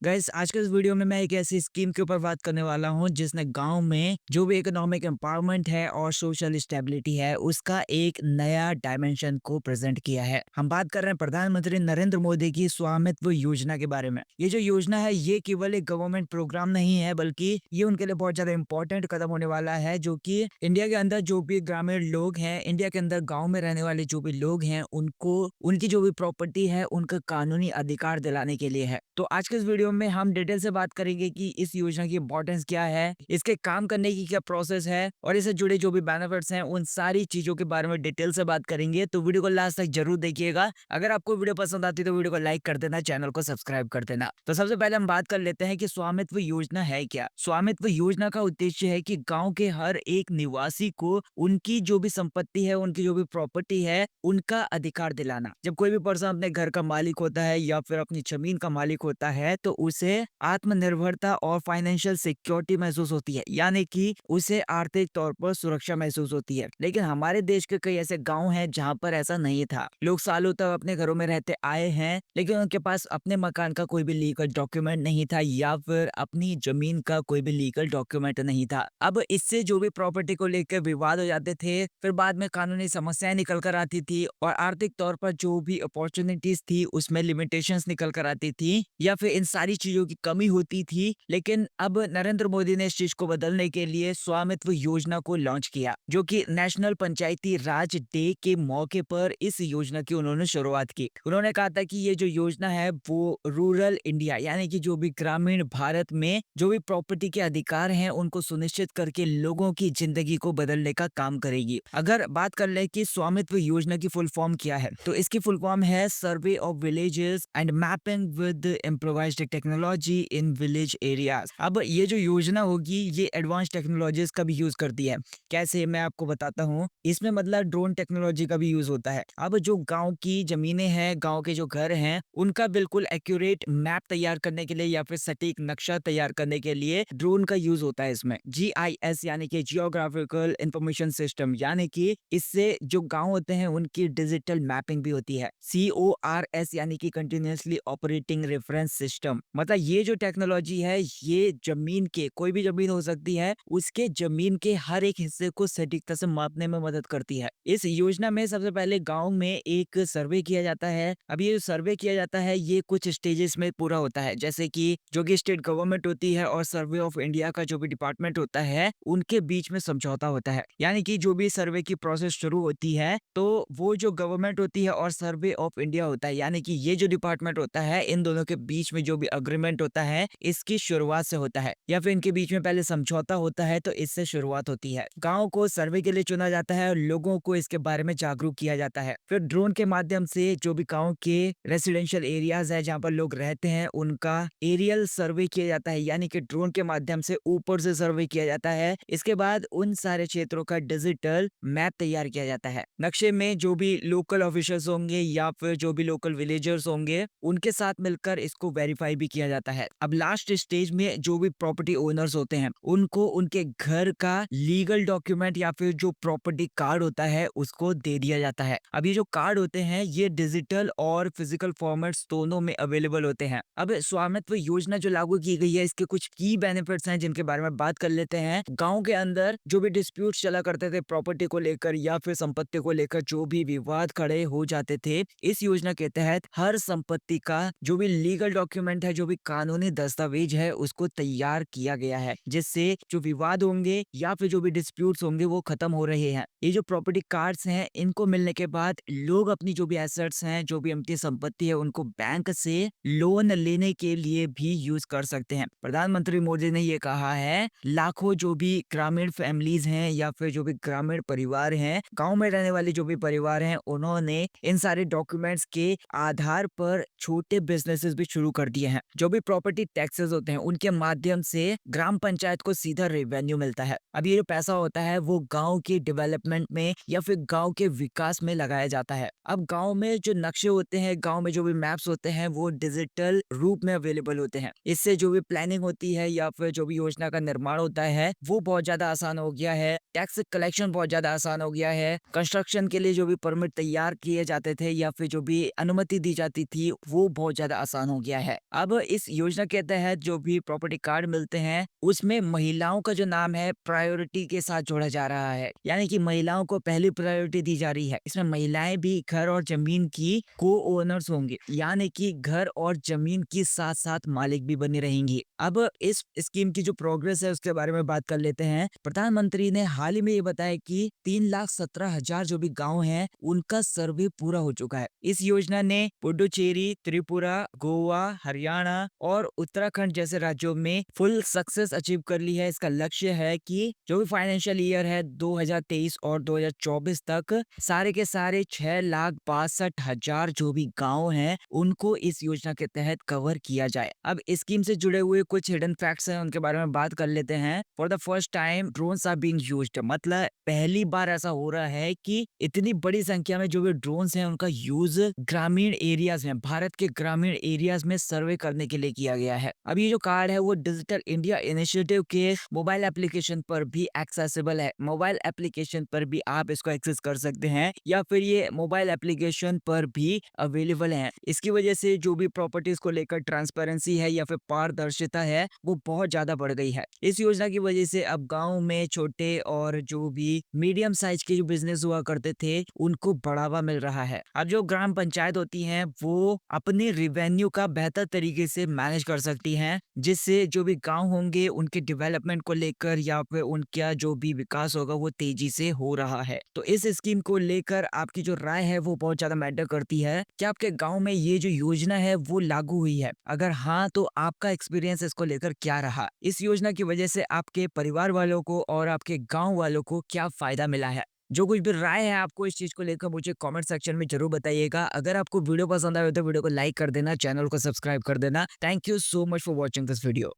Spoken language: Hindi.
गाइस आज के इस वीडियो में मैं एक ऐसी स्कीम के ऊपर बात करने वाला हूं जिसने गांव में जो भी इकोनॉमिक एम्पावरमेंट है और सोशल स्टेबिलिटी है उसका एक नया डायमेंशन को प्रेजेंट किया है। हम बात कर रहे हैं प्रधानमंत्री नरेंद्र मोदी की स्वामित्व योजना के बारे में। ये जो योजना है ये केवल एक गवर्नमेंट प्रोग्राम नहीं है बल्कि ये उनके लिए बहुत ज्यादा इंपॉर्टेंट कदम होने वाला है, जो कि इंडिया के अंदर जो भी ग्रामीण लोग हैं, इंडिया के अंदर गाँव में रहने वाले जो भी लोग हैं, उनको उनकी जो भी प्रॉपर्टी है उनका कानूनी अधिकार दिलाने के लिए है। तो आज के इस वीडियो में हम डिटेल से बात करेंगे कि इस योजना की इंपॉर्टेंस क्या है, इसके काम करने की क्या प्रोसेस है और इससे जुड़े जो भी बेनिफिट्स हैं उन सारी चीजों के बारे में डिटेल से बात करेंगे। तो वीडियो को लास्ट तक जरूर देखिएगा। अगर आपको वीडियो पसंद आती है तो वीडियो को लाइक कर देना, चैनल को सब्सक्राइब कर देना। तो सबसे पहले हम बात कर लेते हैं कि स्वामित्व योजना है क्या। स्वामित्व योजना का उद्देश्य है कि गांव के हर एक निवासी को उनकी जो भी संपत्ति है, उनकी जो भी प्रॉपर्टी है, उनका अधिकार दिलाना। जब कोई भी पर्सन अपने घर का मालिक होता है या फिर अपनी जमीन का मालिक होता है तो उसे आत्मनिर्भरता और फाइनेंशियल सिक्योरिटी महसूस होती है, यानी कि उसे आर्थिक तौर पर सुरक्षा महसूस होती है। लेकिन हमारे देश के कई ऐसे गांव हैं जहां पर ऐसा नहीं था। लोग सालों तक अपने घरों में रहते आए हैं लेकिन उनके पास अपने मकान का कोई भी लीगल डॉक्यूमेंट नहीं था या फिर अपनी जमीन का कोई भी लीगल डॉक्यूमेंट नहीं था। अब इससे जो भी प्रॉपर्टी को लेकर विवाद हो जाते थे, फिर बाद में कानूनी समस्याएं निकल कर आती थी और आर्थिक तौर पर जो भी अपॉर्चुनिटीज थी उसमें लिमिटेशंस निकल कर आती थी या फिर इन सारी चीजों की कमी होती थी। लेकिन अब नरेंद्र मोदी ने इस चीज को बदलने के लिए स्वामित्व योजना को लॉन्च किया, जो कि नेशनल पंचायती राज डे के मौके पर इस योजना की उन्होंने शुरुआत की। उन्होंने कहा था कि ये जो योजना है वो रूरल इंडिया यानी कि जो भी ग्रामीण भारत में जो भी प्रॉपर्टी के अधिकार हैं उनको सुनिश्चित करके लोगों की जिंदगी को बदलने का काम करेगी। अगर बात कर ले कि स्वामित्व योजना की फुल फॉर्म क्या है तो इसकी फुल फॉर्म है survey of villages and mapping with improvised technology in village areas. अब ये जो योजना होगी ये एडवांस टेक्नोलॉजीज का भी यूज करती है। कैसे, मैं आपको बताता हूँ। इसमें मतलब ड्रोन टेक्नोलॉजी का भी यूज होता है। अब जो गांव की जमीनें हैं, गांव के जो घर हैं, उनका बिल्कुल एक्यूरेट मैप तैयार करने के लिए या फिर सटीक नक्शा तैयार करने के लिए ड्रोन का यूज होता है। इसमें GIS यानी कि जियोग्राफिकल इंफॉर्मेशन सिस्टम, यानी कि इससे जो गांव होते हैं उनकी डिजिटल मैपिंग भी होती है। CORS यानी कि कंटिन्यूअसली ऑपरेटिंग रेफरेंस सिस्टम। मतलब ये जो टेक्नोलॉजी है ये जमीन के, कोई भी जमीन हो सकती है, उसके जमीन के हर एक हिस्से को सटीकता से मापने में मदद करती है। इस योजना में सबसे पहले गांव में एक सर्वे किया जाता है। अब ये जो सर्वे किया जाता है ये कुछ स्टेजेस में पूरा होता है, जैसे कि जो कि स्टेट गवर्नमेंट होती है और सर्वे ऑफ इंडिया का जो भी डिपार्टमेंट होता है उनके बीच में समझौता होता है। यानी कि जो भी सर्वे की प्रोसेस शुरू होती है तो वो जो गवर्नमेंट होती है और सर्वे ऑफ इंडिया होता है, यानी कि ये जो डिपार्टमेंट होता है, इन दोनों के बीच में जो भी अग्रीमेंट होता है इसकी शुरुआत से होता है, या फिर इनके बीच में पहले समझौता होता है तो इससे शुरुआत होती है। गांव को सर्वे के लिए चुना जाता है और लोगों को इसके बारे में जागरूक किया जाता है। फिर ड्रोन के माध्यम से जो भी गांव के रेसिडेंशियल एरियाज है जहाँ पर लोग रहते हैं उनका एरियल सर्वे किया जाता है, यानी कि ड्रोन के माध्यम से ऊपर से सर्वे किया जाता है। इसके बाद उन सारे क्षेत्रों का डिजिटल मैप तैयार किया जाता है। नक्शे में जो भी लोकल ऑफिसर्स होंगे या फिर जो भी लोकल विलेजर्स होंगे उनके साथ मिलकर इसको वेरीफाई भी किया जाता है। अब लास्ट स्टेज में जो भी प्रॉपर्टी ओनर्स होते हैं उनको उनके घर का लीगल डॉक्यूमेंट या फिर जो प्रॉपर्टी कार्ड होता है उसको दे दिया जाता है। अब ये जो कार्ड होते हैं ये डिजिटल और फिजिकल फॉर्मेट्स दोनों में अवेलेबल होते हैं। अब स्वामित्व योजना जो लागू की गई है इसके कुछ की बेनिफिट्स हैं जिनके बारे में बात कर लेते हैं। गांव के अंदर जो भी डिस्प्यूट चला करते थे प्रॉपर्टी को लेकर या फिर संपत्ति को लेकर, जो भी विवाद खड़े हो जाते थे, इस योजना के तहत हर संपत्ति का जो भी लीगल डॉक्यूमेंट है, जो भी कानूनी दस्तावेज है, उसको तैयार किया गया है, जिससे जो विवाद होंगे या फिर जो भी डिस्प्यूट्स होंगे वो खत्म हो रहे हैं। ये जो प्रॉपर्टी कार्ड्स हैं इनको मिलने के बाद लोग अपनी जो भी एसेट्स हैं, जो भी अपनी संपत्ति है, उनको बैंक से लोन लेने के लिए भी यूज कर सकते हैं। प्रधानमंत्री मोदी ने ये कहा है लाखों जो भी ग्रामीण फैमिलीज हैं या फिर जो भी ग्रामीण परिवार हैं, गांव में रहने वाले जो भी परिवार हैं, उन्होंने इन सारे डॉक्यूमेंट्स के आधार पर छोटे बिजनेसेस भी शुरू कर दिए हैं। जो भी प्रॉपर्टी टैक्सेस होते हैं उनके माध्यम से ग्राम पंचायत को सीधा रेवेन्यू मिलता है। अब ये जो पैसा होता है वो गांव के डेवलपमेंट में या फिर गांव के विकास में लगाया जाता है। अब गांव में जो नक्शे होते हैं, गांव में जो भी मैप्स होते हैं वो डिजिटल रूप में अवेलेबल होते हैं। इससे जो भी प्लानिंग होती है या फिर जो भी योजना का निर्माण होता है वो बहुत ज्यादा आसान हो गया है। टैक्स कलेक्शन बहुत ज्यादा आसान हो गया है। कंस्ट्रक्शन के लिए जो भी परमिट तैयार किए जाते थे या फिर जो भी अनुमति दी जाती थी वो बहुत ज्यादा आसान हो गया है। अब अब इस योजना के तहत जो भी प्रॉपर्टी कार्ड मिलते हैं, उसमें महिलाओं का जो नाम है प्रायोरिटी के साथ जोड़ा जा रहा है। यानी कि महिलाओं को पहली प्रायोरिटी दी जा रही है। इसमें महिलाएं भी घर और जमीन की को-ओनर्स होंगी, यानी कि घर और जमीन की साथ-साथ मालिक भी बनी रहेंगी। अब इस स्कीम की जो प्रोग्रेस है उसके बारे में बात कर लेते हैं। प्रधानमंत्री ने हाल ही में ये बताया कि 3,17,000 जो भी गाँव हैं, उनका सर्वे पूरा हो चुका है। इस योजना ने पुडुचेरी, त्रिपुरा, गोवा, हरियाणा और उत्तराखंड जैसे राज्यों में फुल सक्सेस अचीव कर ली है। इसका लक्ष्य है कि जो भी फाइनेंशियल ईयर है 2023 और 2024 तक सारे के सारे 6,62,000 जो भी गाँव हैं, उनको इस योजना के तहत कवर किया जाए। अब इस स्कीम से जुड़े हुए कुछ हिडन फैक्ट्स हैं, उनके बारे में बात कर लेते हैं। For the first time drones are being used, मतलब पहली बार ऐसा हो रहा है कि इतनी बड़ी संख्या में जो भी ड्रोन्स हैं उनका यूज ग्रामीण एरियाज में, भारत के ग्रामीण एरियाज में सर्वे करने के लिए किया गया है। अब ये जो कार्ड है वो डिजिटल इंडिया इनिशिएटिव के मोबाइल एप्लीकेशन पर भी एक्सेसिबल है। मोबाइल एप्लीकेशन पर भी आप इसको एक्सेस कर सकते हैं या फिर ये मोबाइल एप्लीकेशन पर भी अवेलेबल है। इसकी वजह से जो भी प्रॉपर्टीज को लेकर ट्रांसपेरेंसी है या फिर पारदर्शिता है वो बहुत ज्यादा बढ़ गई है। इस योजना की वजह से अब गाँव में छोटे और जो भी मीडियम साइज के जो बिजनेस हुआ करते थे उनको बढ़ावा मिल रहा है। अब जो ग्राम पंचायत होती हैं वो अपने रिवेन्यू का बेहतर तरीके से मैनेज कर सकती हैं, जिससे जो भी गांव होंगे उनके डेवलपमेंट को लेकर या फिर उनका जो भी विकास होगा वो तेजी से हो रहा है। तो इस स्कीम को लेकर आपकी जो राय है वो बहुत ज्यादा मैटर करती है। क्या आपके गांव में ये जो योजना है वो लागू हुई है? अगर हाँ तो आपका एक्सपीरियंस इसको लेकर क्या रहा? इस योजना की वजह से आपके परिवार वालों को और आपके गांव वालों को क्या फायदा मिला है? जो कुछ भी राय है आपको इस चीज को लेकर मुझे कमेंट सेक्शन में जरूर बताइएगा। अगर आपको वीडियो पसंद आए तो वीडियो को लाइक कर देना, चैनल को सब्सक्राइब कर देना। Thank you so much for watching this video.